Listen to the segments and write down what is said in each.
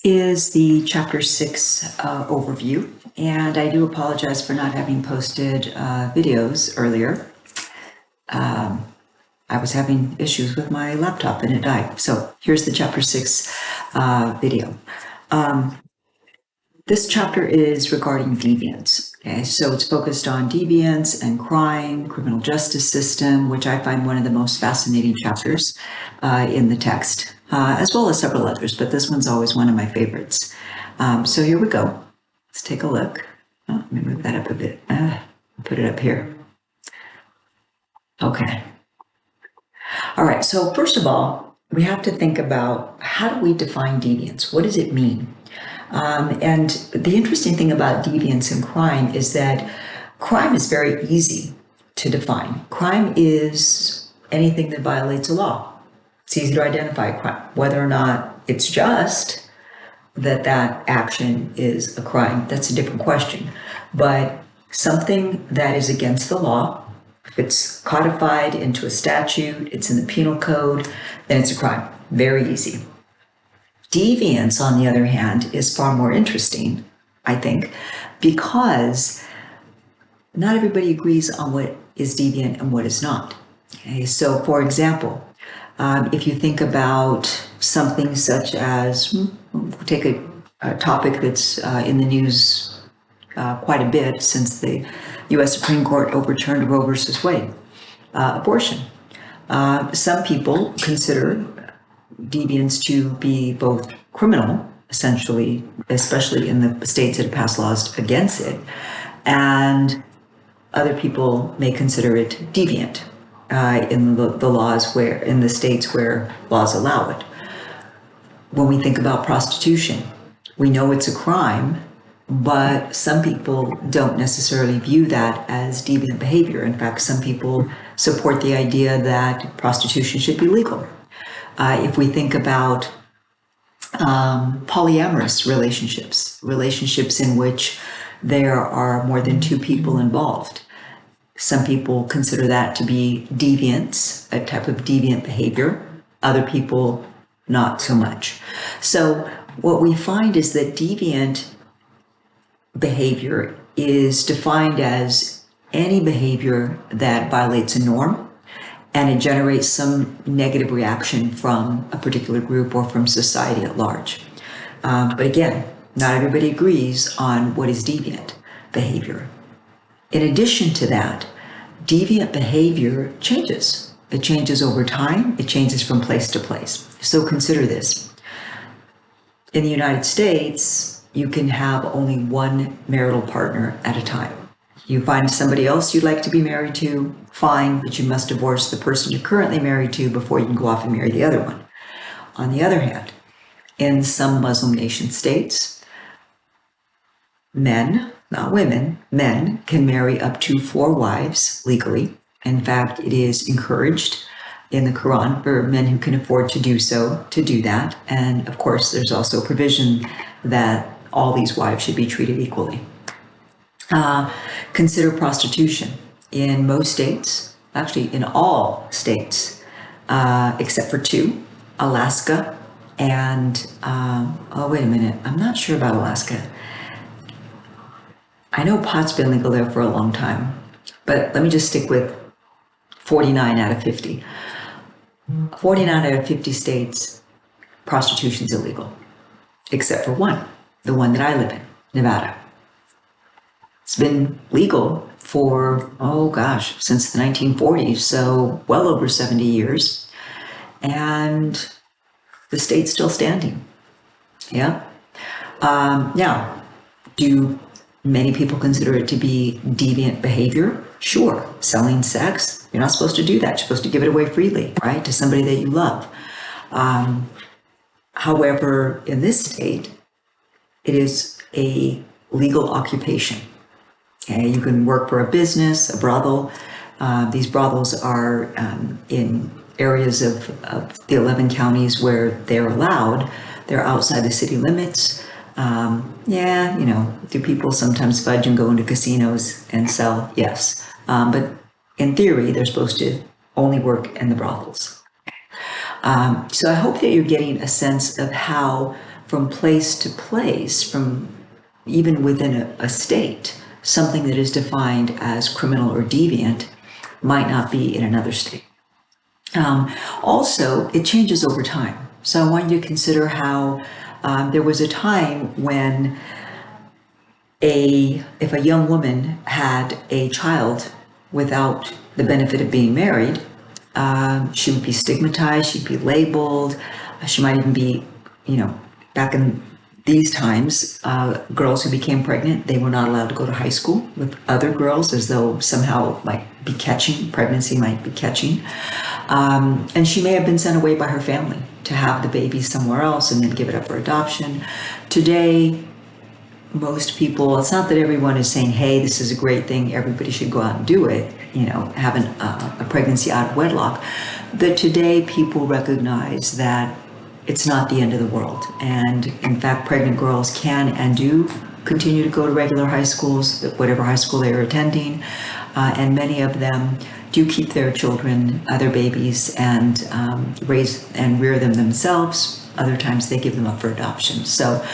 is the Chapter 6 overview, and I do apologize for not having posted videos earlier. I was having issues with my laptop and it died. So here's the Chapter 6 video. This chapter is regarding deviance. Okay, so it's focused on deviance and crime, criminal justice system, which I find one of the most fascinating chapters in the text, as well as several others, but this one's always one of my favorites. So here we go. Let's take a look. Oh, let me move that up a bit. Put it up here. Okay. All right, so first of all, we have to think about how do we define deviance? What does it mean? And the interesting thing about deviance and crime is that crime is very easy to define. Crime is anything that violates a law. It's easy to identify a crime. Whether or not it's just that action is a crime, that's a different question. But something that is against the law, if it's codified into a statute, it's in the penal code, then it's a crime. Very easy. Deviance, on the other hand, is far more interesting, I think, because not everybody agrees on what is deviant and what is not. Okay, so for example, if you think about something such as, we'll take a topic that's in the news quite a bit since the U.S. Supreme Court overturned Roe versus Wade, abortion. Some people consider deviance to be both criminal, essentially, especially in the states that have passed laws against it, and other people may consider it deviant in the laws in the states where laws allow it. When we think about prostitution, we know it's a crime, but some people don't necessarily view that as deviant behavior. In fact, some people support the idea that prostitution should be legal. If we think about polyamorous relationships in which there are more than two people involved, some people consider that to be deviance, a type of deviant behavior. Other people, not so much. So what we find is that deviant behavior is defined as any behavior that violates a norm, and it generates some negative reaction from a particular group or from society at large. But again, not everybody agrees on what is deviant behavior. In addition to that, deviant behavior changes. It changes over time. It changes from place to place. So consider this. In the United States, you can have only one marital partner at a time. You find somebody else you'd like to be married to, fine, but you must divorce the person you're currently married to before you can go off and marry the other one. On the other hand, in some Muslim nation states, men, not women, men can marry up to 4 wives legally. In fact, it is encouraged in the Quran for men who can afford to do so to do that. And of course, there's also provision that all these wives should be treated equally. Consider prostitution. In most states, actually in all states, except for 2, Alaska and, oh, wait a minute, I'm not sure about Alaska. I know pot's been legal there for a long time, but let me just stick with 49 out of 50. 49 out of 50 states, prostitution's illegal, except for 1, the one that I live in, Nevada. It's been legal for, oh gosh, since the 1940s, so well over 70 years. And the state's still standing. Yeah. Now, do many people consider it to be deviant behavior? Sure. Selling sex, you're not supposed to do that. You're supposed to give it away freely, right, to somebody that you love. However, in this state, it is a legal occupation. Okay, you can work for a business, a brothel. These brothels are in areas of the 11 counties where they're allowed. They're outside the city limits. Do people sometimes fudge and go into casinos and sell? Yes. But in theory, they're supposed to only work in the brothels. So I hope that you're getting a sense of how from place to place, from even within a state, something that is defined as criminal or deviant might not be in another state. Also, it changes over time. So I want you to consider how there was a time when if a young woman had a child without the benefit of being married, she would be stigmatized, she'd be labeled, she might even be, back in these times, girls who became pregnant, they were not allowed to go to high school with other girls, as though somehow pregnancy might be catching. And she may have been sent away by her family to have the baby somewhere else and then give it up for adoption. Today, most people, it's not that everyone is saying, hey, this is a great thing, everybody should go out and do it, having a pregnancy out of wedlock. But today, people recognize that it's not the end of the world. And in fact, pregnant girls can and do continue to go to regular high schools, whatever high school they are attending. And many of them do keep their children, their babies, and raise and rear them themselves. Other times they give them up for adoption. So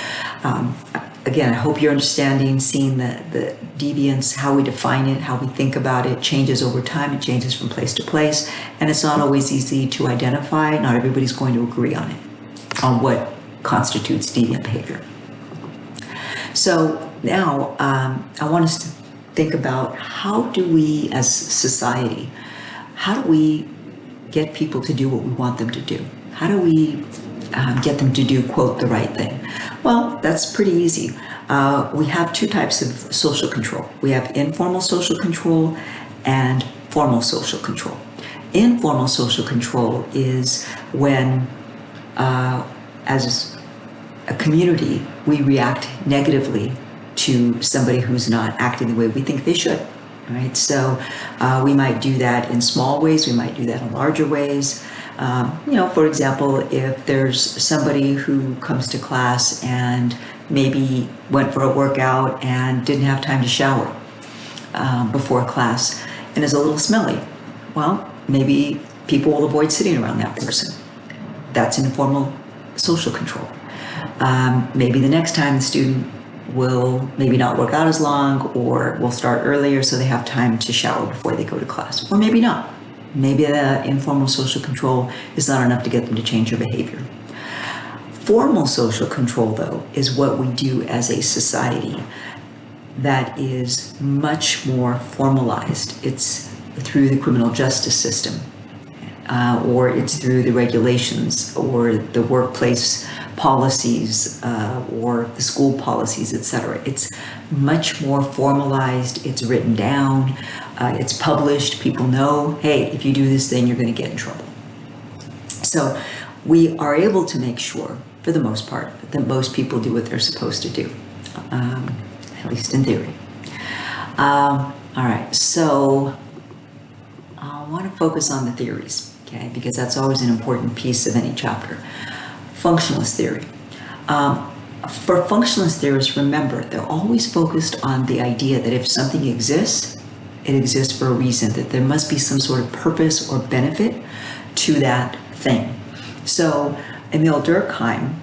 again, I hope you're understanding, seeing the deviance, how we define it, how we think about it, changes over time. It changes from place to place. And it's not always easy to identify. Not everybody's going to agree on it, on what constitutes deviant behavior. So now I want us to think about, how do we as society, how do we get people to do what we want them to do? How do we get them to do, quote, the right thing? Well, that's pretty easy. We have two types of social control. We have informal social control and formal social control. Informal social control is when, as a community, we react negatively to somebody who's not acting the way we think they should, right? So we might do that in small ways, we might do that in larger ways. For example, if there's somebody who comes to class and maybe went for a workout and didn't have time to shower before class and is a little smelly, well, maybe people will avoid sitting around that person. That's informal social control. Maybe the next time the student will maybe not work out as long, or will start earlier so they have time to shower before they go to class. Or maybe not. Maybe the informal social control is not enough to get them to change their behavior. Formal social control, though, is what we do as a society that is much more formalized. It's through the criminal justice system, or it's through the regulations, or the workplace policies, or the school policies, etc. It's much more formalized, it's written down, it's published, people know, hey, if you do this thing, you're going to get in trouble. So we are able to make sure, for the most part, that most people do what they're supposed to do, at least in theory. All right, so I want to focus on the theories, okay, because that's always an important piece of any chapter. Functionalist theory. For functionalist theorists, remember, they're always focused on the idea that if something exists, it exists for a reason, that there must be some sort of purpose or benefit to that thing. So Emile Durkheim,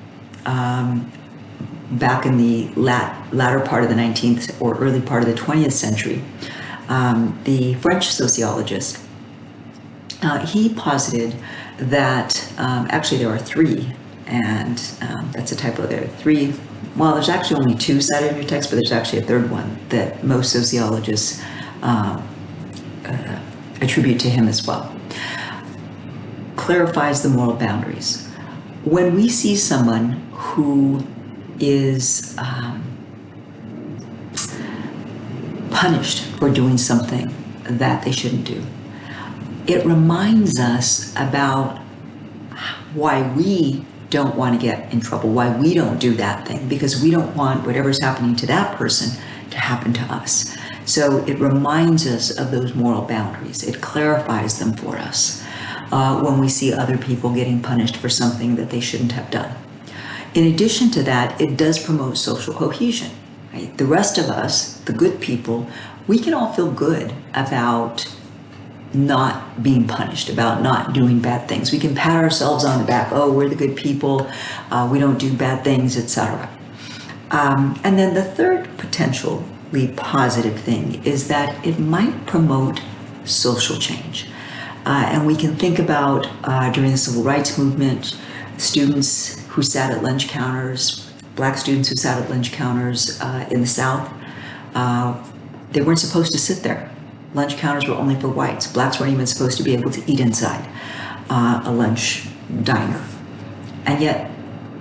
back in the latter part of the 19th or early part of the 20th century, the French sociologist, he posited that, actually there are three, and that's a typo there. Three, well, there's actually only two cited in your text, but there's actually a third one that most sociologists attribute to him as well. Clarifies the moral boundaries. When we see someone who is punished for doing something that they shouldn't do, it reminds us about why we don't want to get in trouble, why we don't do that thing, because we don't want whatever's happening to that person to happen to us. So it reminds us of those moral boundaries. It clarifies them for us when we see other people getting punished for something that they shouldn't have done. In addition to that, it does promote social cohesion. Right? The rest of us, the good people, we can all feel good about not being punished, about not doing bad things. We can pat ourselves on the back. Oh, we're the good people. We don't do bad things, etc. And then the third potentially positive thing is that it might promote social change. And we can think about during the civil rights movement, students who sat at lunch counters, black students who sat at lunch counters in the South, they weren't supposed to sit there. Lunch counters were only for whites. Blacks weren't even supposed to be able to eat inside a lunch diner. And yet,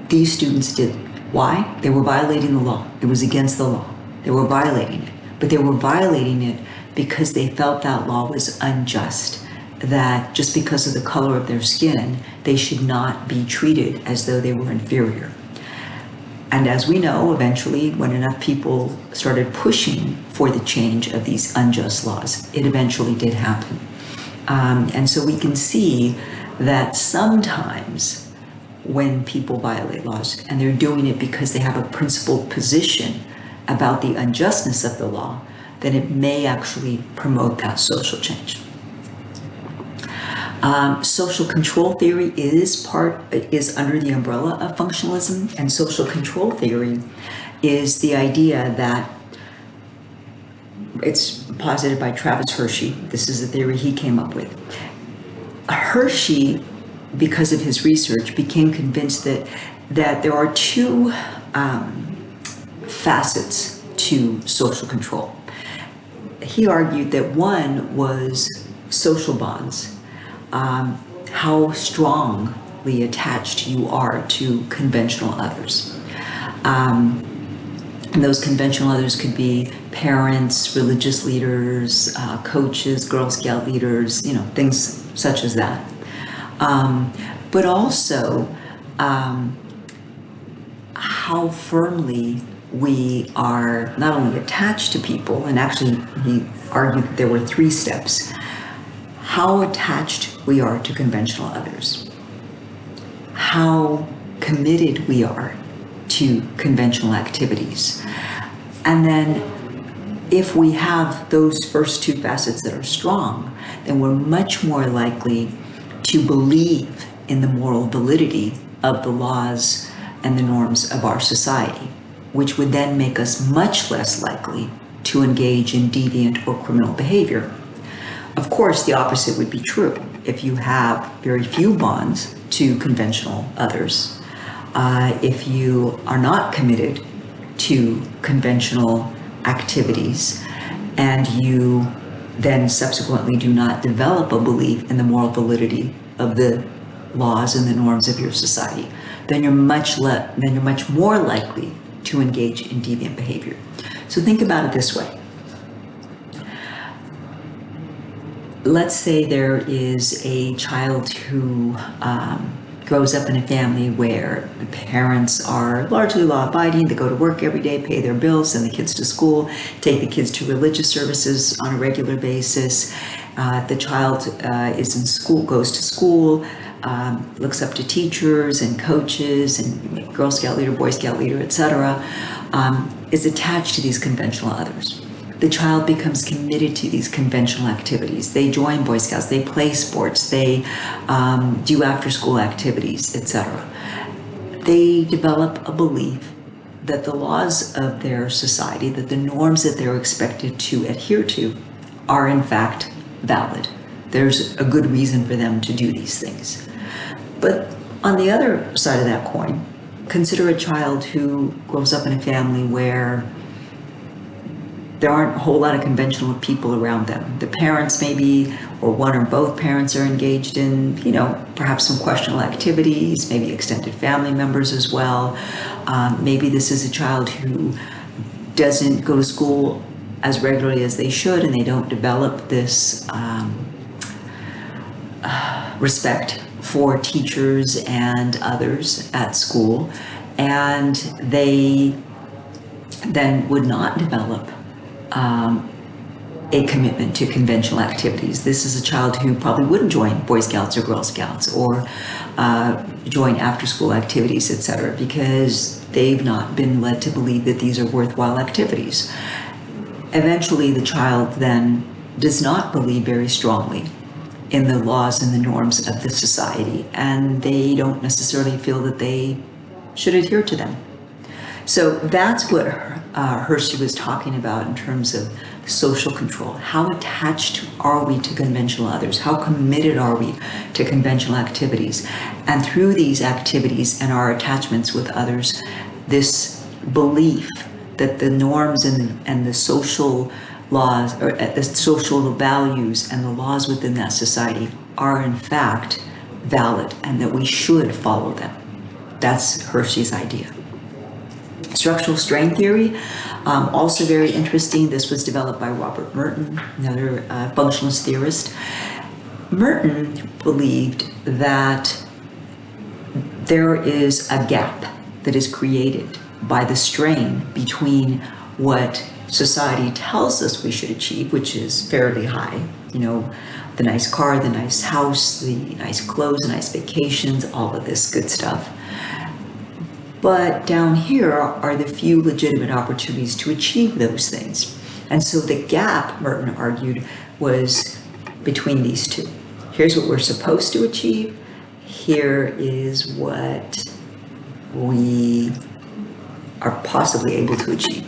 these students did. Why? They were violating the law. It was against the law. They were violating it. But they were violating it because they felt that law was unjust, that just because of the color of their skin, they should not be treated as though they were inferior. And as we know, eventually, when enough people started pushing for the change of these unjust laws, it eventually did happen. And so we can see that sometimes when people violate laws, and they're doing it because they have a principled position about the unjustness of the law, then it may actually promote that social change. Social control theory is under the umbrella of functionalism, and social control theory is the idea that it's posited by Travis Hershey. This is a theory he came up with. Hershey, because of his research, became convinced that there are two facets to social control. He argued that one was social bonds, how strongly attached you are to conventional others. And those conventional others could be parents, religious leaders, coaches, Girl Scout leaders, things such as that. But also how firmly we are not only attached to people, and actually he argued that there were 3 steps: how attached we are to conventional others, how committed we are to conventional activities, and then if we have those first 2 facets that are strong, then we're much more likely to believe in the moral validity of the laws and the norms of our society, which would then make us much less likely to engage in deviant or criminal behavior. Of course, the opposite would be true. If you have very few bonds to conventional others, if you are not committed to conventional activities, and you then subsequently do not develop a belief in the moral validity of the laws and the norms of your society, then you're much more likely to engage in deviant behavior. So think about it this way. Let's say there is a child who grows up in a family where the parents are largely law-abiding. They go to work every day, pay their bills, send the kids to school, take the kids to religious services on a regular basis. The child is in school, goes to school, looks up to teachers and coaches and Girl Scout leader, Boy Scout leader, etc., is attached to these conventional others. The child becomes committed to these conventional activities. They join Boy Scouts, they play sports, they do after-school activities, etc. They develop a belief that the laws of their society, that the norms that they're expected to adhere to are in fact valid. There's a good reason for them to do these things. But on the other side of that coin, consider a child who grows up in a family where there aren't a whole lot of conventional people around them. The parents maybe, or one or both parents are engaged in, perhaps some questionable activities, maybe extended family members as well. Maybe this is a child who doesn't go to school as regularly as they should, and they don't develop this respect for teachers and others at school, and they then would not develop a commitment to conventional activities. This is a child who probably wouldn't join Boy Scouts or Girl Scouts or join after-school activities, etc., because they've not been led to believe that these are worthwhile activities. Eventually, the child then does not believe very strongly in the laws and the norms of the society, and they don't necessarily feel that they should adhere to them. So that's what Hershey was talking about in terms of social control. How attached are we to conventional others? How committed are we to conventional activities? And through these activities and our attachments with others, this belief that the norms and the social laws, or the social values and the laws within that society are in fact valid and that we should follow them. That's Hershey's idea. Structural strain theory, also very interesting. This was developed by Robert Merton, another functionalist theorist. Merton believed that there is a gap that is created by the strain between what society tells us we should achieve, which is fairly high, the nice car, the nice house, the nice clothes, the nice vacations, all of this good stuff. But down here are the few legitimate opportunities to achieve those things. And so the gap, Merton argued, was between these two. Here's what we're supposed to achieve. Here is what we are possibly able to achieve.